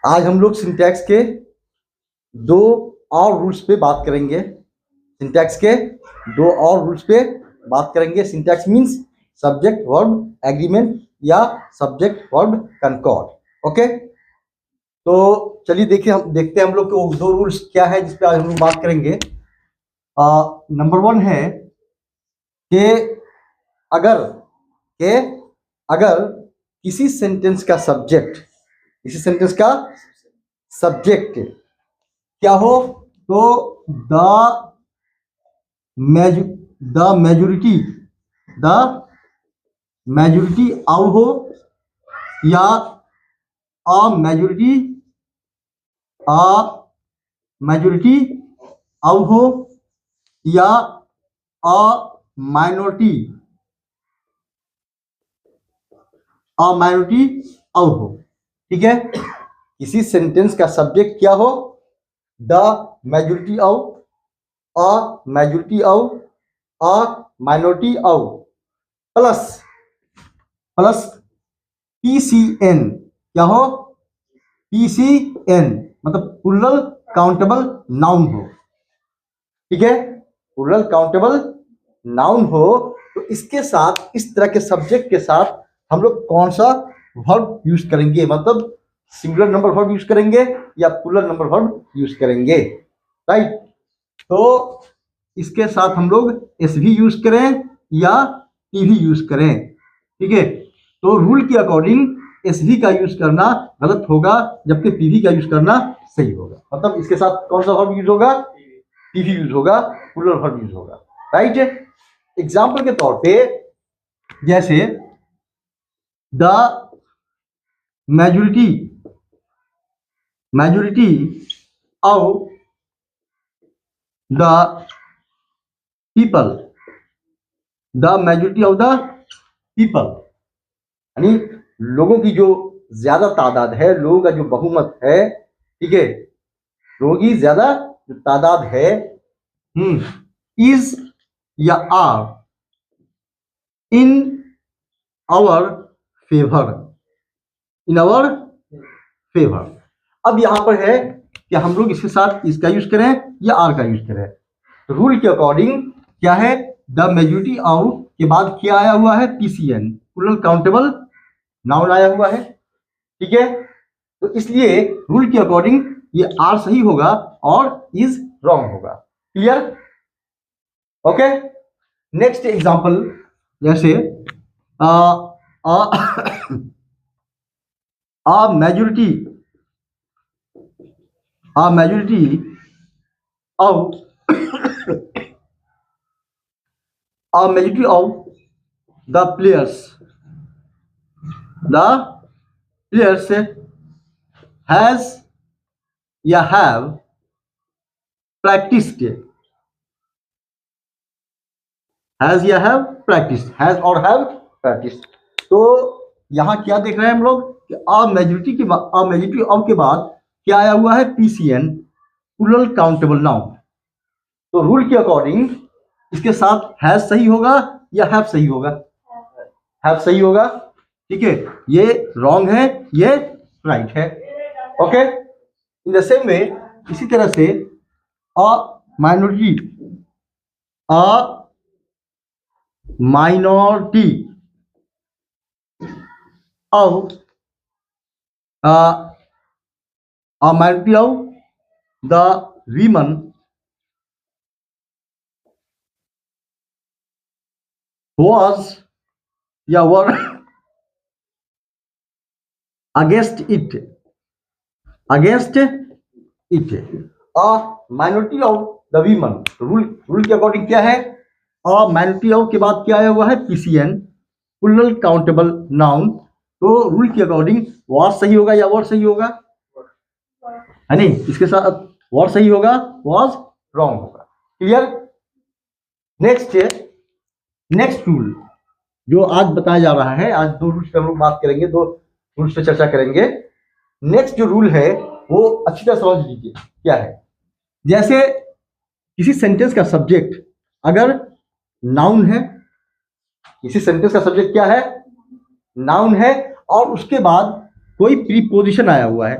आज हम लोग सिंटैक्स के दो और रूल्स पे बात करेंगे। सिंटैक्स के दो और रूल्स पे बात करेंगे। Syntax means subject verb agreement या सब्जेक्ट वर्ब कंकॉर्ड। ओके, तो चलिए देखते हैं हम लोग को दो रूल्स क्या है जिस पे आज हम लोग बात करेंगे। नंबर वन है कि अगर के अगर किसी सेंटेंस का सब्जेक्ट क्या हो, तो द मेजोरिटी आउ हो या अ मेजोरिटी आउ हो या अ माइनॉरिटी आउ हो। ठीक है, किसी सेंटेंस का सब्जेक्ट क्या हो, द मेजोरिटी आउ, अ मेजोरिटी आउ, अ माइनॉरिटी आउ, प्लस PCN क्या हो, PCN मतलब प्लूरल काउंटेबल नाउन हो। ठीक है, प्लूरल काउंटेबल नाउन हो तो इसके साथ, इस तरह के सब्जेक्ट के साथ हम लोग कौन सा वर्ब यूज करेंगे, मतलब सिंगुलर नंबर वर्ब यूज करेंगे या प्लूरल नंबर वर्ब यूज करेंगे। राइट, तो इसके साथ हम लोग एस भी यूज करें या टी भी यूज करें। ठीक है, तो रूल के अकॉर्डिंग एस भी का यूज करना गलत होगा जबकि पीवी का यूज करना सही होगा। मतलब इसके साथ कौन सा वर्ब यूज होगा, पीवी यूज होगा, प्लूरल वर्ब यूज होगा। राइट, एग्जाम्पल के तौर पे जैसे the majority of the people, यानी लोगों की जो ज्यादा तादाद है, लोगों का जो बहुमत है, ठीक है, लोगों की ज्यादा जो तादाद है, इज या आर इन आवर फेवर, अब यहां पर है कि हम लोग इसके साथ इसका यूज करें या आर का यूज करें। तो रूल के अकॉर्डिंग क्या है, द मेजोरिटी ऑफ के बाद क्या आया हुआ है, PCN प्लूरल काउंटेबल नाउन आया हुआ है। ठीक है, तो इसलिए रूल के अकॉर्डिंग ये आर सही होगा और इज रॉन्ग होगा। क्लियर? ओके, नेक्स्ट एग्जांपल जैसे majority of the players has या have practiced, has और have practiced। तो यहां क्या देख रहे हैं हम लोग कि मेजोरिटी ऑफ के बाद क्या आया हुआ है, PCN प्लूरल काउंटेबल नाउन। तो रूल के अकॉर्डिंग इसके साथ हैज सही होगा या हैव सही होगा, हैव सही होगा। ठीक है, ये रॉन्ग है, ये राइट है। Okay, in the same way इसी तरह से a minority of the women was या were against it, minority of the women. Rule के अकॉर्डिंग क्या है, माइनॉरिटी ऑफ के बाद क्या आया हुआ है, PCN प्लूरल काउंटेबल नाउन। तो रूल के अकॉर्डिंग वॉज सही होगा या वर सही होगा, है नहीं, इसके साथ वर सही होगा, वॉज रॉन्ग होगा। क्लियर? नेक्स्ट रूल जो आज बताया जा रहा है, आज दो रूल्स पे हम लोग बात करेंगे, दो रूल्स पे चर्चा करेंगे। नेक्स्ट जो रूल है वो अच्छी तरह समझ लीजिए क्या है। जैसे किसी सेंटेंस का सब्जेक्ट अगर नाउन है, किसी सेंटेंस का सब्जेक्ट क्या है, नाउन है, और उसके बाद कोई प्रीपोजिशन आया हुआ है,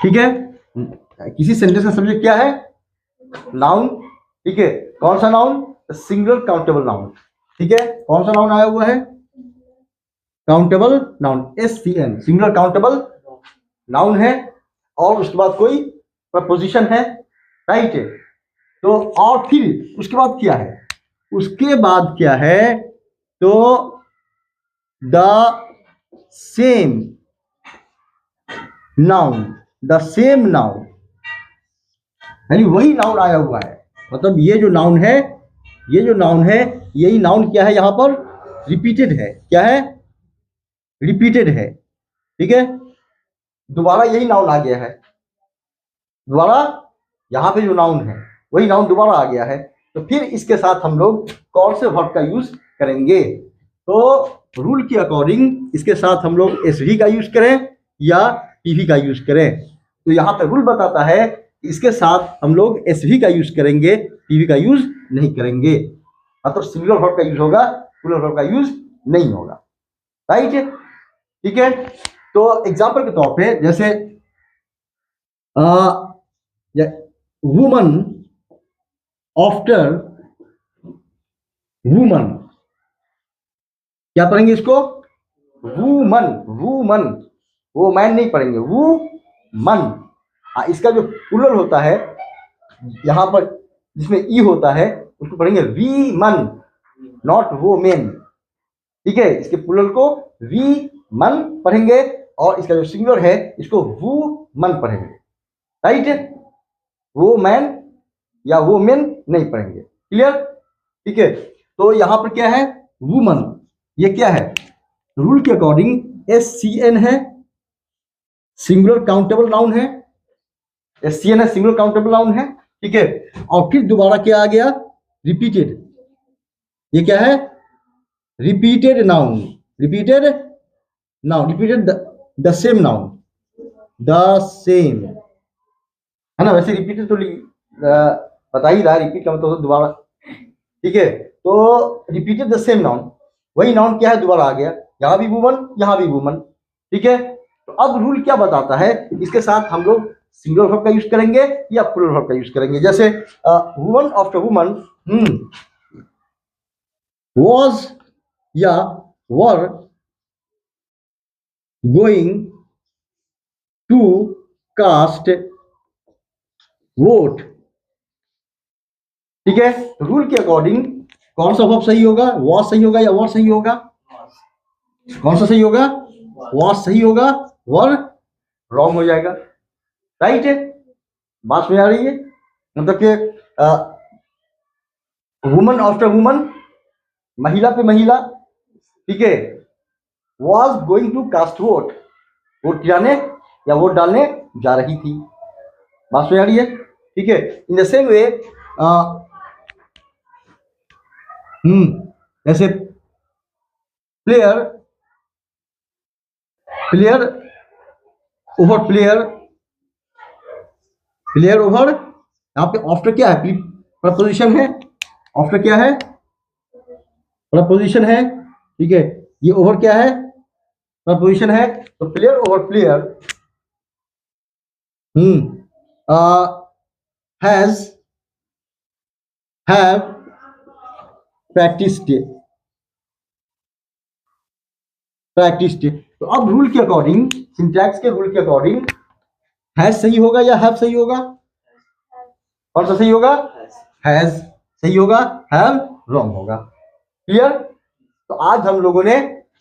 ठीक है, किसी सेंटेंस का सब्जेक्ट क्या है? नाउन। ठीक है, कौन सा नाउन? Singular countable noun. ठीक है, कौन सा नाउन आया हुआ है? Countable noun, SCN, singular countable noun है, और उसके बाद कोई प्रपोजिशन है, राइट है। तो और फिर उसके बाद क्या है? उसके बाद क्या है? तो the same noun, the same noun, यानी वही नाउन आया हुआ है। मतलब ये जो नाउन है, ये जो नाउन है, यही नाउन क्या है? यहां पर रिपीटेड है। क्या है? रिपीटेड है। ठीक है, दोबारा यही नाउन आ गया है। दोबारा यहां पे जो नाउन है वही नाउन दोबारा आ गया है। तो फिर इसके साथ हम लोग कौन से वर्ब का यूज करेंगे? तो रूल के अकॉर्डिंग इसके साथ हम लोग एसवी का यूज करें या पीवी का यूज करें। तो यहाँ पे रूल बताता है कि इसके साथ हम लोग एसवी का यूज करेंगे, पीवी का यूज नहीं करेंगे। मतलब सिंगुलर वर्ब का यूज होगा, प्लूरल वर्ब का यूज नहीं होगा, राइट? ठीक है, तो एग्जाम्पल के तौर पे जैसे वुमन आफ्टर वुमन, क्या पढ़ेंगे इसको? वुमन, वुमन, वो मैन नहीं पढ़ेंगे, वुमन। इसका जो प्लूरल होता है यहां पर जिसमें ई होता है उसको पढ़ेंगे वी मन, नॉट वो मेन। ठीक है, इसके प्लूरल को वी मन पढ़ेंगे और इसका जो सिंगुलर है इसको वो मन पढ़ेंगे, राइट? वो मैन या वो मेन नहीं पढ़ेंगे। क्लियर? ठीक है, तो यहां पर क्या है? वुमन, ये क्या है? रूल के अकॉर्डिंग SCN है, सिंगुलर काउंटेबल नाउन है। SCN है, सिंगुलर काउंटेबल नाउन है। ठीक है, और फिर दोबारा क्या आ गया? रिपीटेड। ये क्या है? Repeated noun, repeated noun, repeated the same noun, the same, है ना? वैसे रिपीटेड तो बता ही रहा है, रिपीट का मतलब दोबारा। ठीक है, तो रिपीटेड द सेम नाउन, वही नाउन क्या है? दोबारा आ गया, यहां भी वुमन, यहां भी वुमन। ठीक है, तो अब रूल क्या बताता है? इसके साथ हम लोग सिंगुलर वर्ब का यूज करेंगे या प्लूरल वर्ब का यूज करेंगे। जैसे वुमन आफ्टर वुमन was या were going to cast vote। ठीक है, रूल के अकॉर्डिंग कौन सा वर्ब सही होगा? was सही होगा या were सही होगा? कौन सा सही होगा? was सही होगा, were रॉन्ग हो जाएगा, राइट है? बात में आ रही है? मतलब कि वुमन आफ्टर वुमन, महिला पे महिला, ठीक है, was going to cast vote, vote गिराने या वोट डालने जा रही थी। बात में आ रही है? ठीक है, इन द सेम वे जैसे player, player over player, player over, यहां पे आफ्टर क्या है? प्रपोजिशन है। आफ्टर क्या है? प्रपोजिशन है। ठीक है, ये ओवर क्या है? प्रपोजिशन है। तो player over player have practised, practised. तो अब रूल के अकॉर्डिंग, सिंटैक्स के रूल के अकॉर्डिंग हैज सही होगा या हैव सही होगा? कौन सा सही होगा? हैज सही होगा, हैव रॉन्ग होगा। क्लियर? तो आज हम लोगों ने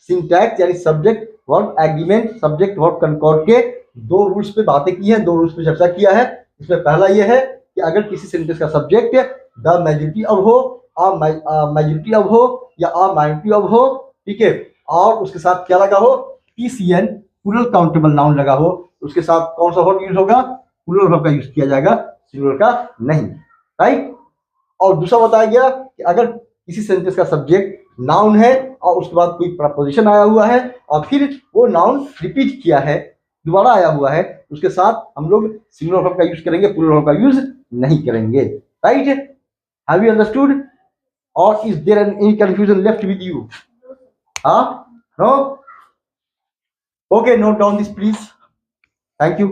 सिंटैक्स यानी subject verb agreement, subject verb concord के दो रूल्स पे बातें की हैं, दो रूल्स पे चर्चा किया है। इसमें पहला यह है कि अगर किसी सेंटेंस का सब्जेक्ट द मेजॉरिटी ऑफ हो, मेजॉरिटी ऑफ हो या माइनॉरिटी ऑफ हो, ठीक है, और उसके साथ क्या लगा हो? PCN, प्लूरल काउंटेबल नाउन लगा हो, उसके साथ कौन सा वर्ब यूज होगा? प्लूरल वर्ब का यूज किया जाएगा, सिंगुलर का नहीं, राइट? और दूसरा बताया गया कि अगर किसी सेंटेंस का सब्जेक्ट नाउन है और उसके बाद कोई प्रपोजिशन आया हुआ है और फिर वो नाउन रिपीट किया है, दोबारा आया हुआ है, उसके साथ हम लोग सिंगुलर वर्ब का यूज करेंगे, प्लूरल वर्ब का यूज नहीं करेंगे, राइट? हैव यू अंडरस्टूड और is there any confusion left with you? हाँ? No? Okay, note down this please. Thank you.